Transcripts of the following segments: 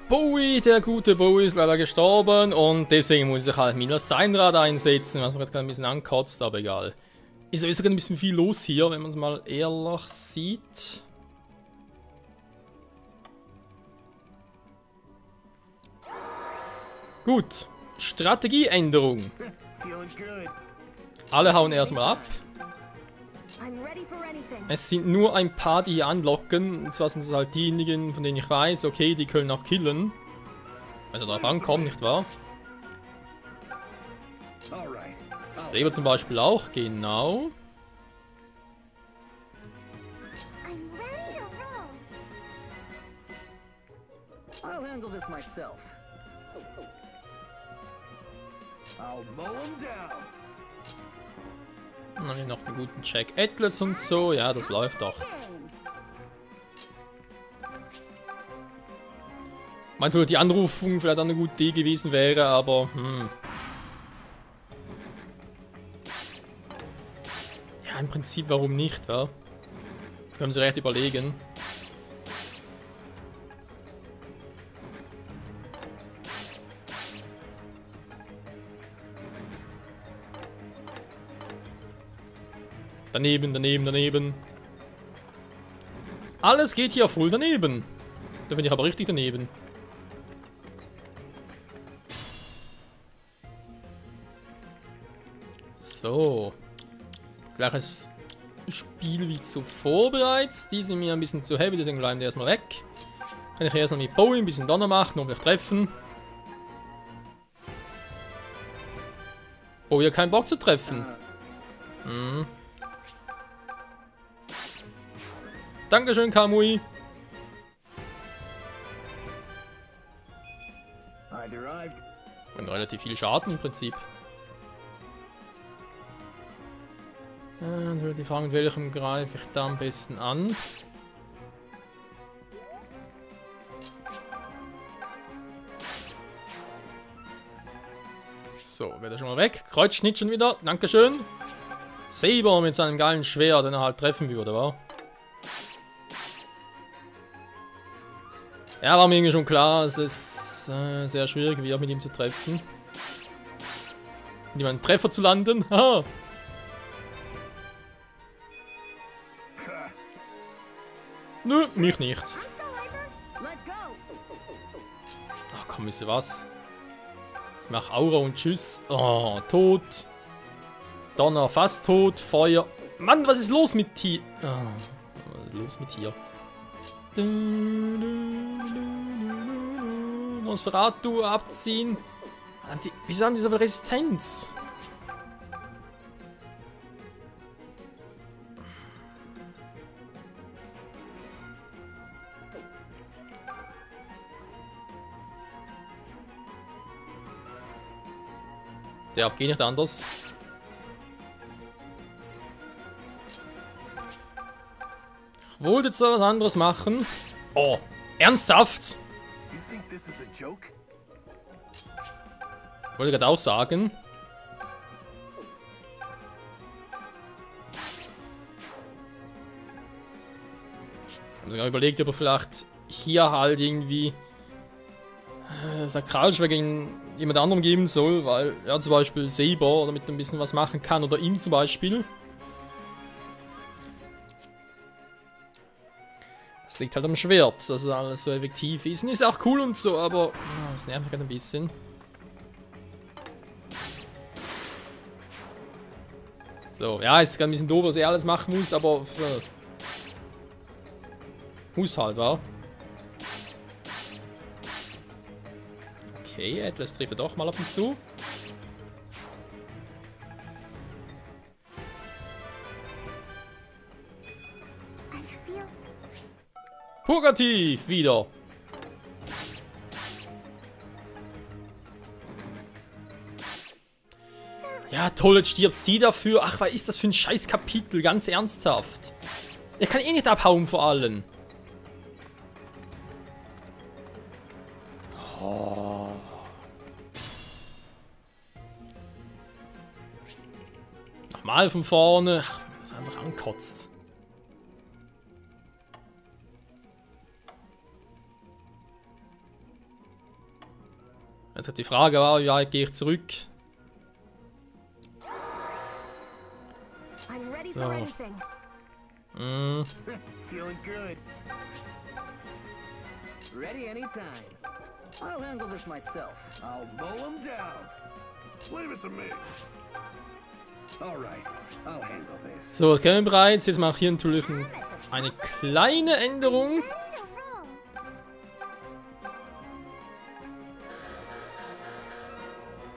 Bowie, der gute Bowie, ist leider gestorben und deswegen muss ich halt Minas Zahnrad einsetzen, was mir gerade ein bisschen ankotzt, aber egal. Ist sogar ein bisschen viel los hier, wenn man es mal ehrlich sieht. Gut, Strategieänderung. Alle hauen erstmal ab. Es sind nur ein paar, die hier anlocken. Und zwar sind es halt diejenigen, von denen ich weiß, okay, die können auch killen. Also darauf ankommen, nicht wahr? Saber zum Beispiel auch, genau. Dann habe ich noch einen guten Jack Atlas und so. Ja, das läuft doch. Manchmal die Anrufung vielleicht eine gute Idee gewesen wäre, aber ja, im Prinzip warum nicht, ja? Können Sie recht überlegen. Daneben, daneben, daneben. Alles geht hier voll daneben. Da bin ich aber richtig daneben. So. Gleiches Spiel wie zuvor bereits. Die sind mir ein bisschen zu heavy, deswegen bleiben die erstmal weg. Kann ich erstmal mit Bowie ein bisschen Donner machen, hoffentlich treffen. Bowie hat keinen Bock zu treffen. Dankeschön, Kamui. Und relativ viel Schaden im Prinzip. Dann würde ich fragen, mit welchem greife ich da am besten an? So, wird er schon mal weg. Kreuzschnitt schon wieder. Dankeschön. Saber mit seinem geilen Schwert, den er halt treffen würde, wa? Ja, war mir irgendwie schon klar, es ist sehr schwierig wird, mit ihm zu treffen. Mit ihm einen Treffer zu landen. Haha. Nö, mich nicht. Ach komm, wisst ihr was? Ich mach Aura und Tschüss. Oh, tot. Donner, fast tot. Feuer. Mann, was ist los mit hier? Oh, was ist los mit hier? Nosferatu abziehen. Wieso haben die so viel Resistenz? Der geht nicht anders. Ich wollte jetzt was anderes machen. Oh, ernsthaft? Wollte gerade auch sagen. Ich habe sogar überlegt, ob er vielleicht hier halt irgendwie Sakralschwert gegen jemand anderem geben soll, weil er zum Beispiel Saber damit ein bisschen was machen kann oder ihm zum Beispiel. Das liegt halt am Schwert, dass alles so effektiv ist. Und ist auch cool und so, aber das nervt mich gerade ein bisschen. So, ja, ist gerade ein bisschen doof, dass er alles machen muss, aber muss halt, wa? Okay, Atlas trifft er doch mal ab und zu. Purgativ wieder. Ja, toll, jetzt stirbt sie dafür. Ach, was ist das für ein scheiß Kapitel? Ganz ernsthaft. Er kann eh nicht abhauen vor allem. Oh. Nochmal von vorne. Ach, das einfach ankotzt. Also die Frage war, wie weit gehe ich zurück? So. Feeling good. Ready anytime. I'll handle this myself. I'll mow him down. Leave it to me. All right, I'll handle this. So, das kennen wir bereits. Jetzt mache ich hier natürlich eine kleine Änderung.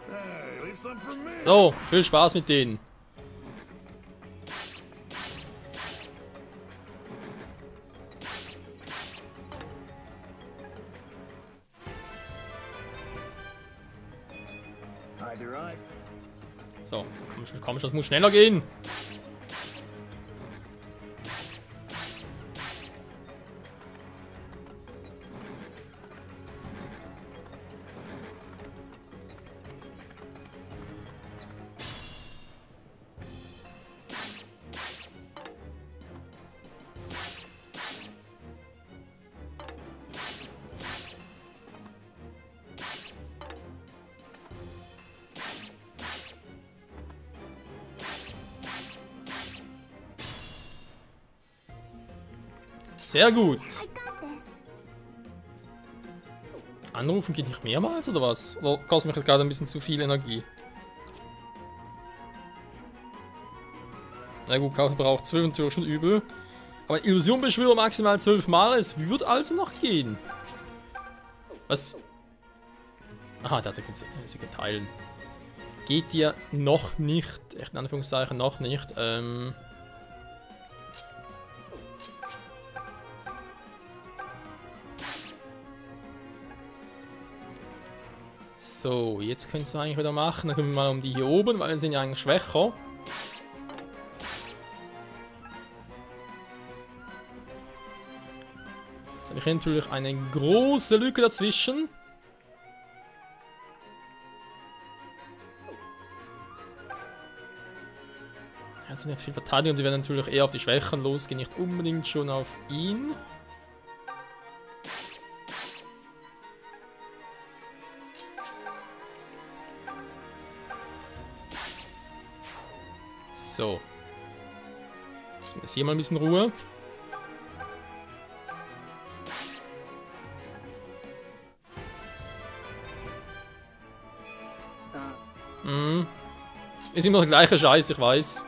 Hey, leave some for me. So, viel Spaß mit denen. Either I. So, komm schon, das muss schneller gehen. Sehr gut. Anrufen geht nicht mehrmals oder was? Oder kostet mich gerade ein bisschen zu viel Energie? Na gut, Kaufverbrauch 12 natürlich schon übel. Aber Illusionbeschwörer maximal 12 Mal, es wird also noch gehen. Was? Aha, der hat sie geteilt. Geht dir noch nicht, echt in Anführungszeichen noch nicht, So, jetzt könntest du eigentlich wieder machen. Dann können wir mal um die hier oben, weil wir sind ja eigentlich schwächer. Jetzt habe ich natürlich eine große Lücke dazwischen. Jetzt sind nicht viel Verteidigung, die werden natürlich eher auf die Schwächen losgehen, nicht unbedingt schon auf ihn. So. Jetzt hier mal ein bisschen Ruhe. Ist immer der gleiche Scheiß, ich weiß.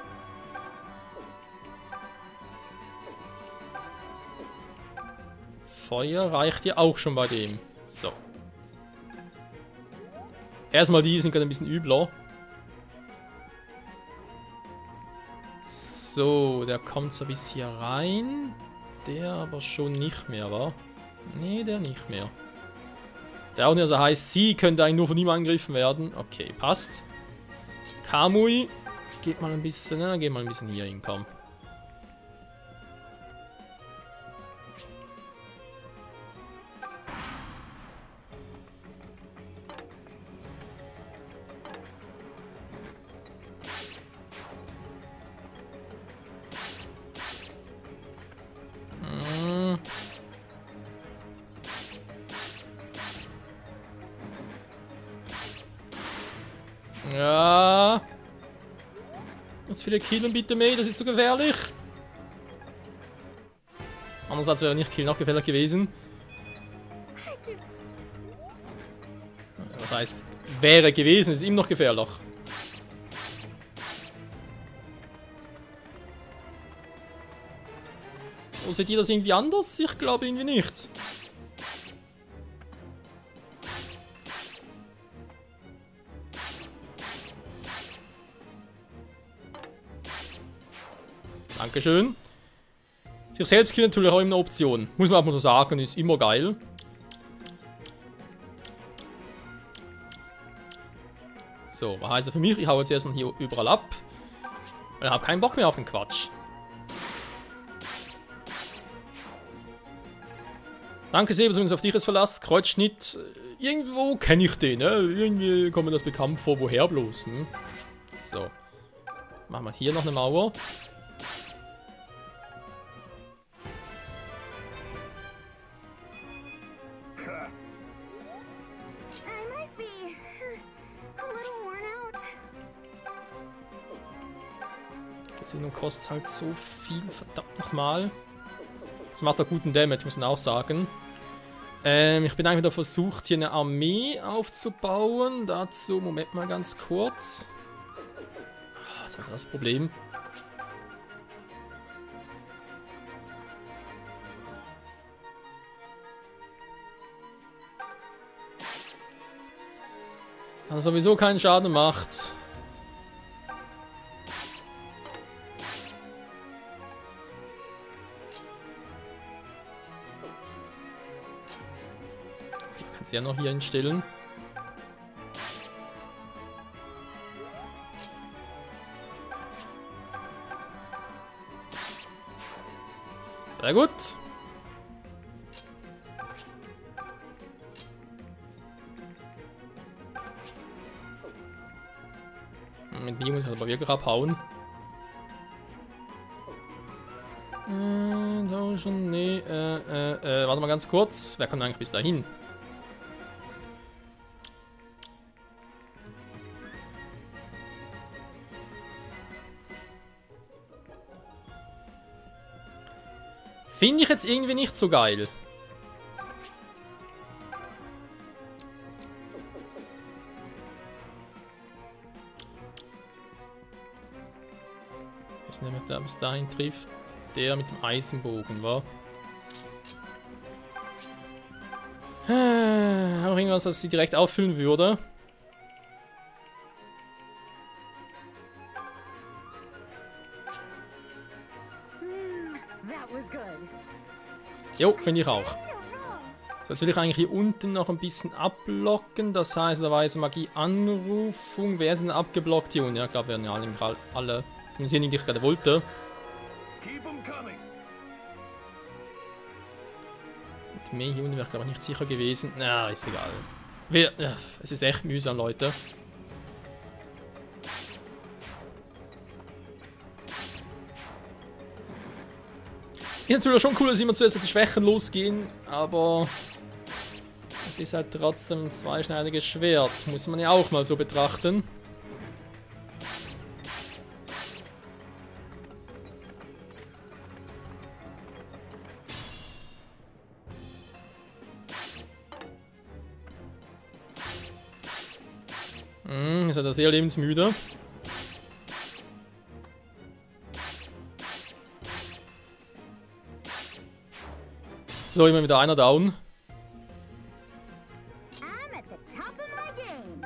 Feuer reicht ja auch schon bei dem. So. Erstmal die sind gerade ein bisschen übler. So, der kommt so bis hier rein. Der aber schon nicht mehr, wa? Nee, der nicht mehr. Der auch nicht so heißt, sie könnte eigentlich nur von ihm angegriffen werden. Okay, passt. Kamui, geht mal ein bisschen, ne? Geht mal ein bisschen hier hin, komm. Ja. Jetzt viele killen bitte mehr, das ist so gefährlich. Andererseits wäre nicht killen auch gefährlich gewesen. Was heißt, wäre gewesen, ist ihm noch gefährlich. Oder seht ihr das irgendwie anders? Ich glaube irgendwie nicht. Dankeschön. Sich selbst killen natürlich auch immer eine Option. Muss man auch mal so sagen, ist immer geil. So, was heißt das für mich? Ich hau jetzt erstmal hier überall ab. Weil ich habe keinen Bock mehr auf den Quatsch. Danke sehr, zumindest auf dich ist Verlass. Kreuzschnitt. Irgendwo kenne ich den, ne? Irgendwie kommt mir das bekannt vor. Woher bloß? Hm? So. Machen wir hier noch eine Mauer. be a little worn out. Gesinnung kostet halt so viel, verdammt nochmal. Das macht auch guten Damage, muss man auch sagen. Ich bin eigentlich wieder versucht, hier eine Armee aufzubauen. Dazu, Moment mal ganz kurz. Das war das Problem. Also sowieso keinen Schaden macht. Ich kann sie ja noch hier hinstellen. Sehr gut. Mit mir muss ich aber wirklich abhauen. Tauschen, nee, warte mal ganz kurz. Wer kommt eigentlich bis dahin? Finde ich jetzt irgendwie nicht so geil. Ich weiß nicht, wer da bis dahin trifft. Der mit dem Eisenbogen, war. Auch irgendwas, das sie direkt auffüllen würde. That was good. Jo, finde ich auch. So, jetzt will ich eigentlich hier unten noch ein bisschen ablocken. Das heißt, da Weise Magie Anrufung. Wer ist denn abgeblockt hier unten? Ja, ich glaube, wir werden ja alle im Sinne, die ich gerade wollte. Mit mir hier unten wäre ich glaube ich nicht sicher gewesen. Na, ist egal. Es ist echt mühsam, Leute. Ist natürlich schon cool, dass immer zuerst auf die Schwächen losgehen, aber es ist halt trotzdem ein zweischneidiges Schwert. Muss man ja auch mal so betrachten. Ist halt sehr lebensmüde. So, immer wieder einer down. I'm at the top of my game.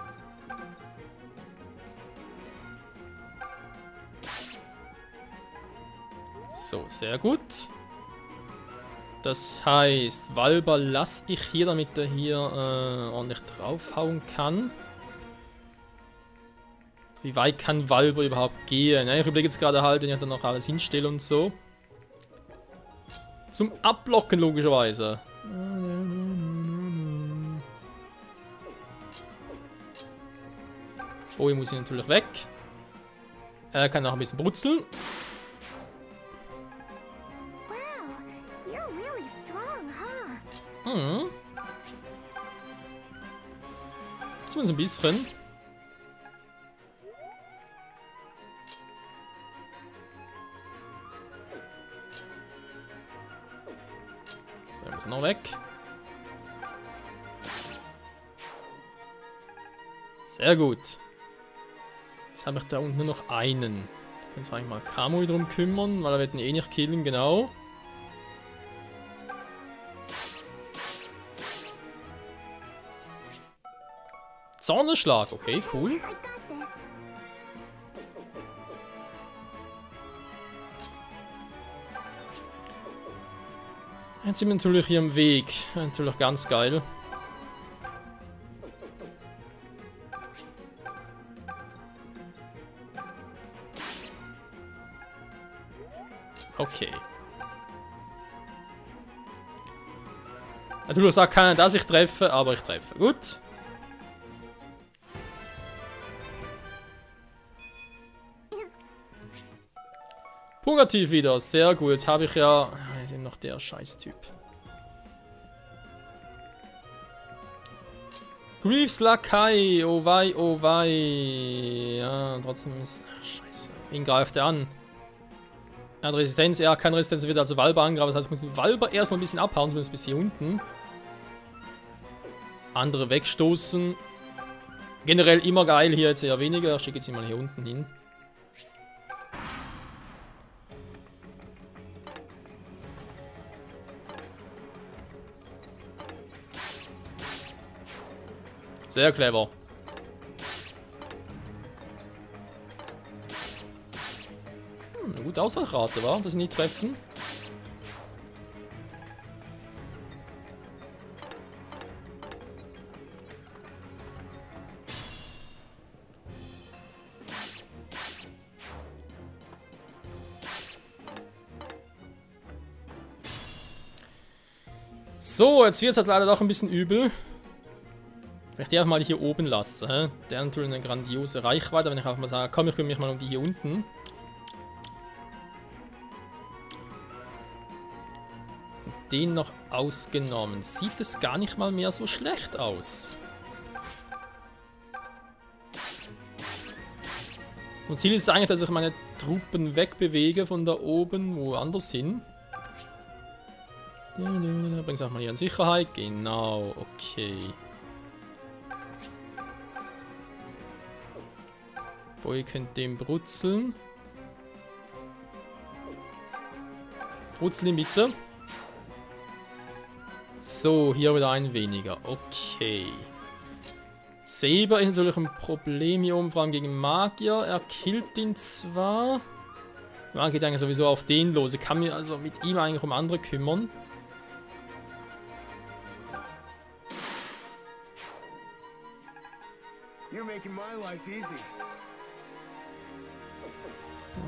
So, sehr gut. Das heißt, Walber lasse ich hier, damit er hier ordentlich draufhauen kann. Wie weit kann Walber überhaupt gehen? Ja, ich überlege jetzt gerade halt, wenn ich dann noch alles hinstelle und so. Zum Ablocken logischerweise. Oh, hier muss ich natürlich weg. Er kann noch ein bisschen brutzeln. Wow, you're really strong, huh? Mhm. Zumindest ein bisschen. So, er muss noch weg. Sehr gut. Jetzt habe ich da unten nur noch einen. Da können wir eigentlich mal Kamui drum kümmern, weil er wird ihn eh nicht killen, genau. Zorneschlag, okay, cool. I got this. Jetzt sind wir natürlich hier im Weg. Natürlich ganz geil. Okay. Natürlich sagt keiner, dass ich treffe, aber ich treffe. Gut. Purgativ wieder, sehr gut. Jetzt habe ich ja noch der Scheißtyp. Greaves Lakai, oh wei, oh wei. Ja, trotzdem ist... Scheiße. Wen greift er an? Er hat Resistenz, er hat keine Resistenz, er wird also Walber angreifen. Das heißt, ich muss den Walber erst noch ein bisschen abhauen, zumindest bis hier unten. Andere wegstoßen. Generell immer geil, hier jetzt eher weniger. Ich schicke jetzt ihn mal hier unten hin. Sehr clever. Eine gute Auswahlrate, war, dass sie nie treffen. So, jetzt wird es halt leider doch ein bisschen übel. Wenn ich die auch mal hier oben lasse, hä? Der hat natürlich eine grandiose Reichweite, wenn ich auch mal sage, komm, ich kümmere mich mal um die hier unten. Und den noch ausgenommen. Sieht es gar nicht mal mehr so schlecht aus. Und Ziel ist eigentlich, dass ich meine Truppen wegbewege von da oben woanders hin. Bringt es auch mal hier in Sicherheit. Genau, okay. Boy könnt dem brutzeln. Brutzel in Mitte. So, hier wieder ein weniger. Okay. Saber ist natürlich ein Problem hier oben, vor allem gegen Magier. Er killt ihn zwar. Man geht eigentlich sowieso auf den los. Ich kann mich also mit ihm eigentlich um andere kümmern. You're making my life easy.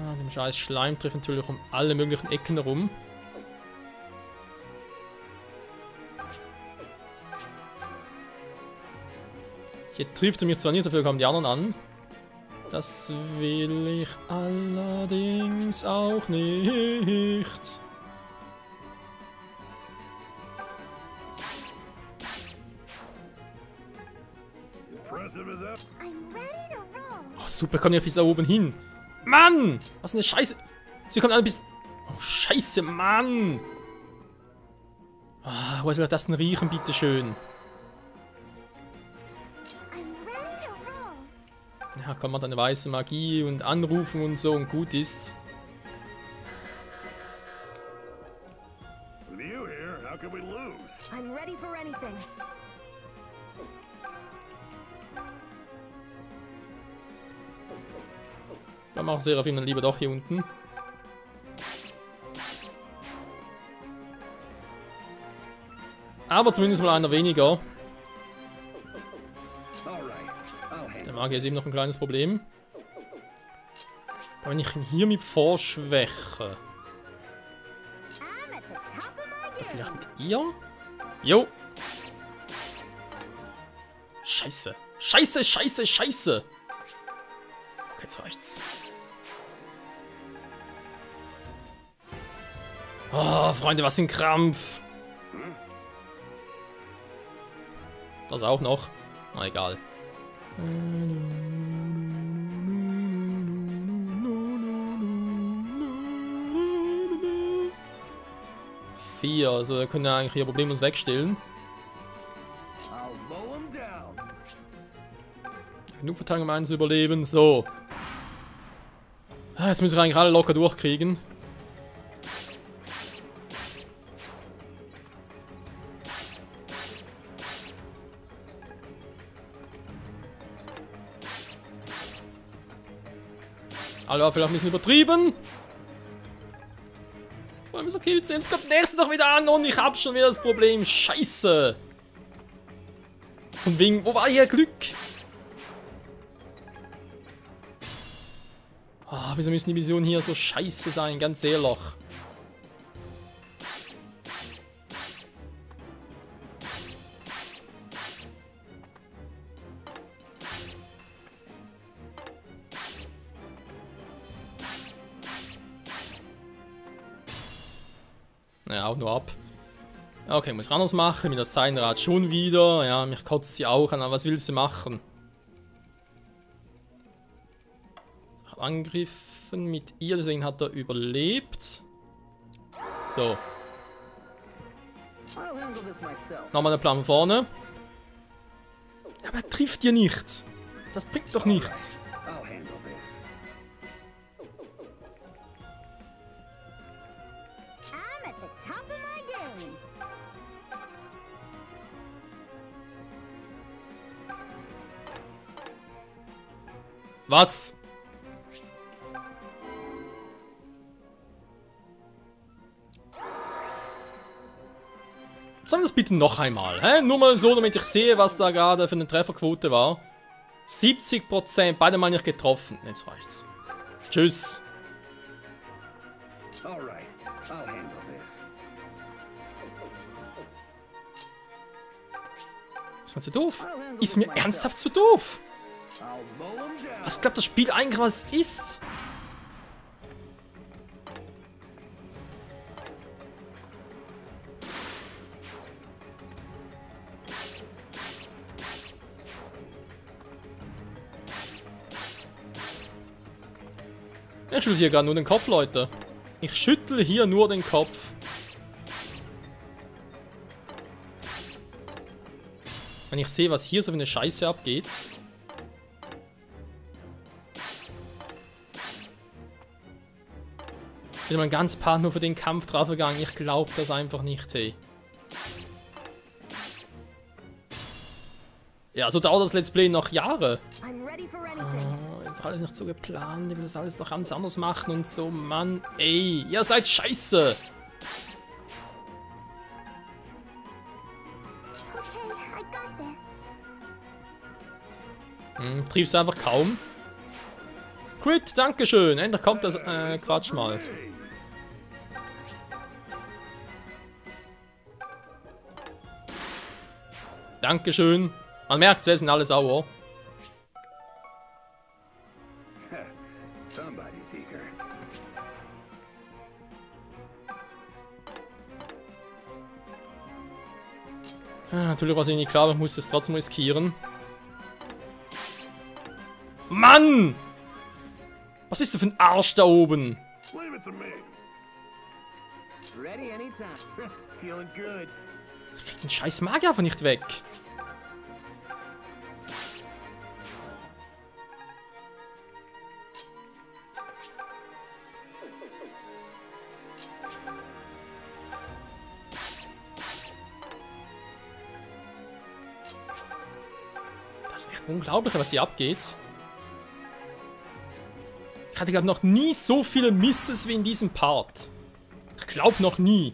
Ah, dem scheiß Schleim trifft natürlich um alle möglichen Ecken herum. Hier trifft er mich zwar nicht, dafür kommen die anderen an. Das will ich allerdings auch nicht. Oh, super, kommen ja bis da oben hin. Mann! Was eine Scheiße! Sie kommen alle bis... Oh, Scheiße, Mann! Ah, wo soll das denn riechen, bitteschön? Ja, kann man dann eine weiße Magie und anrufen und so und gut ist. With you here, how can we lose? I'm ready for anything. Dann macht Seraphim dann lieber doch hier unten. Aber zumindest mal einer weniger. Der Magier ist eben noch ein kleines Problem. Aber wenn ich ihn hier mit vorschwäche. Oder vielleicht mit ihr? Jo! Scheiße! Scheiße, scheiße, scheiße! Okay, jetzt reicht's. Oh, Freunde, was ein Krampf! Das auch noch. Na, egal. 4, also wir können ja eigentlich hier problemlos wegstellen. Genug Verteidigung, um einen zu überleben. So. Jetzt müssen wir eigentlich alle locker durchkriegen. Alle war vielleicht ein bisschen übertrieben. Weil wir so killt sind. Jetzt kommt der nächste doch wieder an und ich hab schon wieder das Problem. Scheiße. Von wegen, wo war hier Glück? Ah, wieso müssen die Missionen hier so scheiße sein? Ganz ehrlich. Ja, auch nur ab. Okay, muss ich anders machen. Mit der Seidenrad schon wieder. Ja, mich kotzt sie auch an. Aber was will sie machen? Ich habe angegriffen mit ihr, deswegen hat er überlebt. So. I'll handle this myself. Nochmal der Plan von vorne. Ja, aber er trifft dir nichts. Das bringt doch nichts. I'll handle this. I'm at the top of my game. Was? Sagen wir das bitte noch einmal, hä? Nur mal so, damit ich sehe, was da gerade für eine Trefferquote war. 70%, beide Mal nicht getroffen. Jetzt reicht's. Tschüss. All right, I'll handle this. Ist mir zu doof? Ist mir ernsthaft zu doof? I'll mow 'em down. Was glaubt das Spiel eigentlich, was es ist? Ich schüttle hier gerade nur den Kopf, Leute. Ich schüttel hier nur den Kopf. Wenn ich sehe, was hier so für eine Scheiße abgeht. Ich bin mal ganz paar nur für den Kampf draufgegangen. Ich glaube das einfach nicht, hey. Ja, so dauert das Let's Play noch Jahre. I'm ready for anything. Ist alles nicht so geplant, ich will das alles noch ganz anders machen und so, Mann, ey, ihr seid scheiße! Okay, I got this. Triffst einfach kaum. Crit, dankeschön, endlich kommt das, Quatsch mal. Dankeschön. Man merkt, sie sind alle sauer. Somebody's eager. Natürlich war es nicht klar, aber ich muss es trotzdem riskieren. Mann! Was bist du für ein Arsch da oben? Leave it to me. Ready anytime. Feeling good. Den scheiß Magier einfach nicht weg. Das ist echt unglaublich, was hier abgeht. Ich hatte, glaube ich, noch nie so viele Misses wie in diesem Part. Ich glaube noch nie.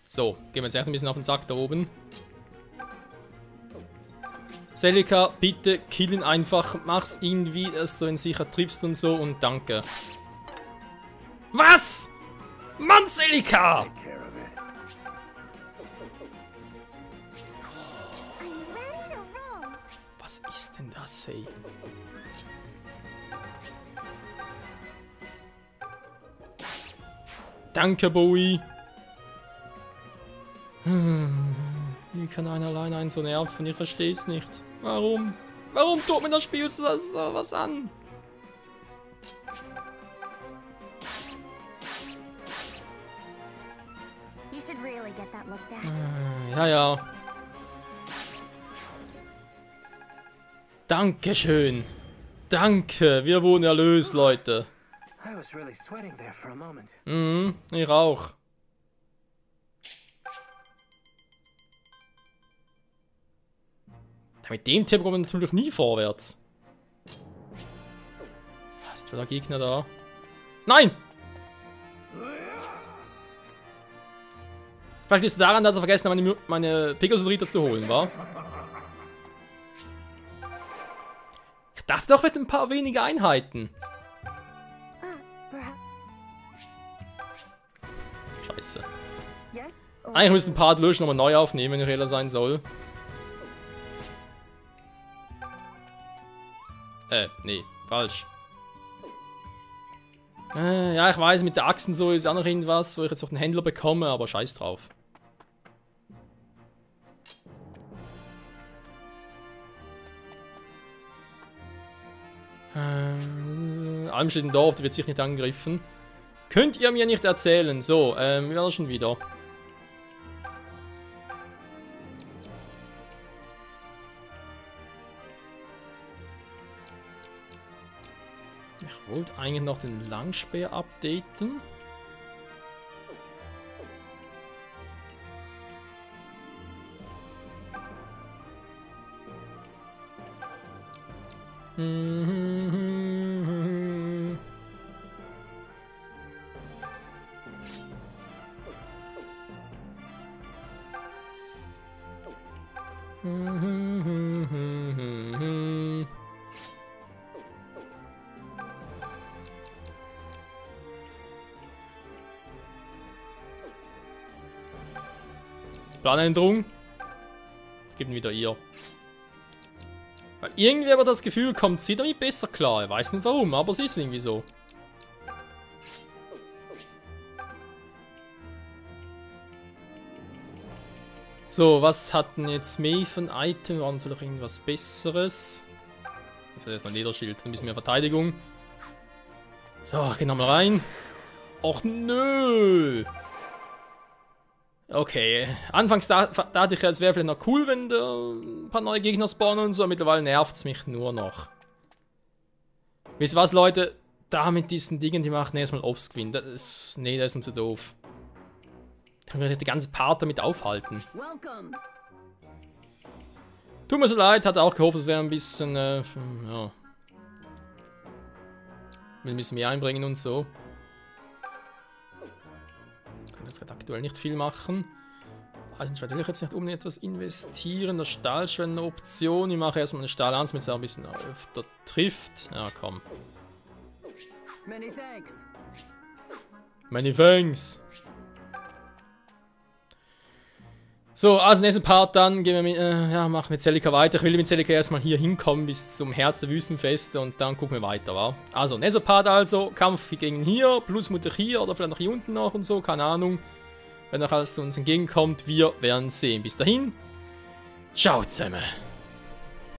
So, gehen wir jetzt echt ein bisschen auf den Sack da oben. Celica, bitte kill ihn einfach. Mach's irgendwie, dass du ihn sicher triffst und so und danke. Was? Mann, Celica! Take care of it. I'm ready to roll. Was ist denn das, ey? Danke, Bowie. Wie kann einer allein einen so nerven? Ich verstehe es nicht. Warum? Warum tut mir das Spiel so was an? You should really get that looked at. Ja, ja. Dankeschön. Danke, wir wurden erlöst, Leute. I was really sweating there for a moment. Ich auch. Mit dem Tipp kommen wir natürlich nie vorwärts. Sind schon da Gegner da? Nein! Vielleicht ist es daran, dass er vergessen hat, meine Pegasus-Ritter zu holen, wa? Ich dachte doch, wir hätten ein paar wenige Einheiten. Scheiße. Yes? Eigentlich müsste ein Part löschen, nochmal neu aufnehmen, wenn ich ehrlich sein soll. Nee, falsch. Ja, ich weiß, mit der Achsen so ist auch noch irgendwas, wo ich jetzt noch einen Händler bekomme, aber scheiß drauf. Allem steht ein Dorf, der wird sich nicht angegriffen. Könnt ihr mir nicht erzählen? So, wie war das schon wieder? Ich wollte eigentlich noch den Langspeer updaten. Planänderung. Geben wieder ihr. Weil irgendwie aber das Gefühl, kommt sie damit besser klar. Ich weiß nicht warum, aber es ist irgendwie so. So, was hatten jetzt mehr von Item? War natürlich irgendwas Besseres. Also erstmal Lederschild, ein bisschen mehr Verteidigung. So, gehen wir mal rein. Och nö! Okay, anfangs dachte ich, es wäre vielleicht noch cool, wenn da ein paar neue Gegner spawnen und so. Mittlerweile nervt es mich nur noch. Wisst ihr was, Leute? Da mit diesen Dingen, die machen erstmal Offscreen. Nee, das ist mir zu doof. Ich kann mir die ganze Part damit aufhalten. Tut mir so leid, hatte auch gehofft, es wäre ein bisschen, ja. Will ein bisschen mehr einbringen und so. Kann jetzt gerade aktuell nicht viel machen. Also will ich jetzt nicht unbedingt etwas investieren. Der Stahl ist eine Option. Ich mache erstmal einen Stahl an, damit es auch ein bisschen öfter trifft. Ja, komm. Many thanks. Many thanks. So, also nächsten Part dann gehen wir mit, ja, machen wir mit Celica weiter. Ich will mit Celica erstmal hier hinkommen bis zum Herz der Wüstenfeste und dann gucken wir weiter, wa? Also, nächster Part also, Kampf gegen hier, plus Mutter hier oder vielleicht noch hier unten noch und so, keine Ahnung. Wenn noch alles uns entgegenkommt, wir werden sehen. Bis dahin, ciao zusammen.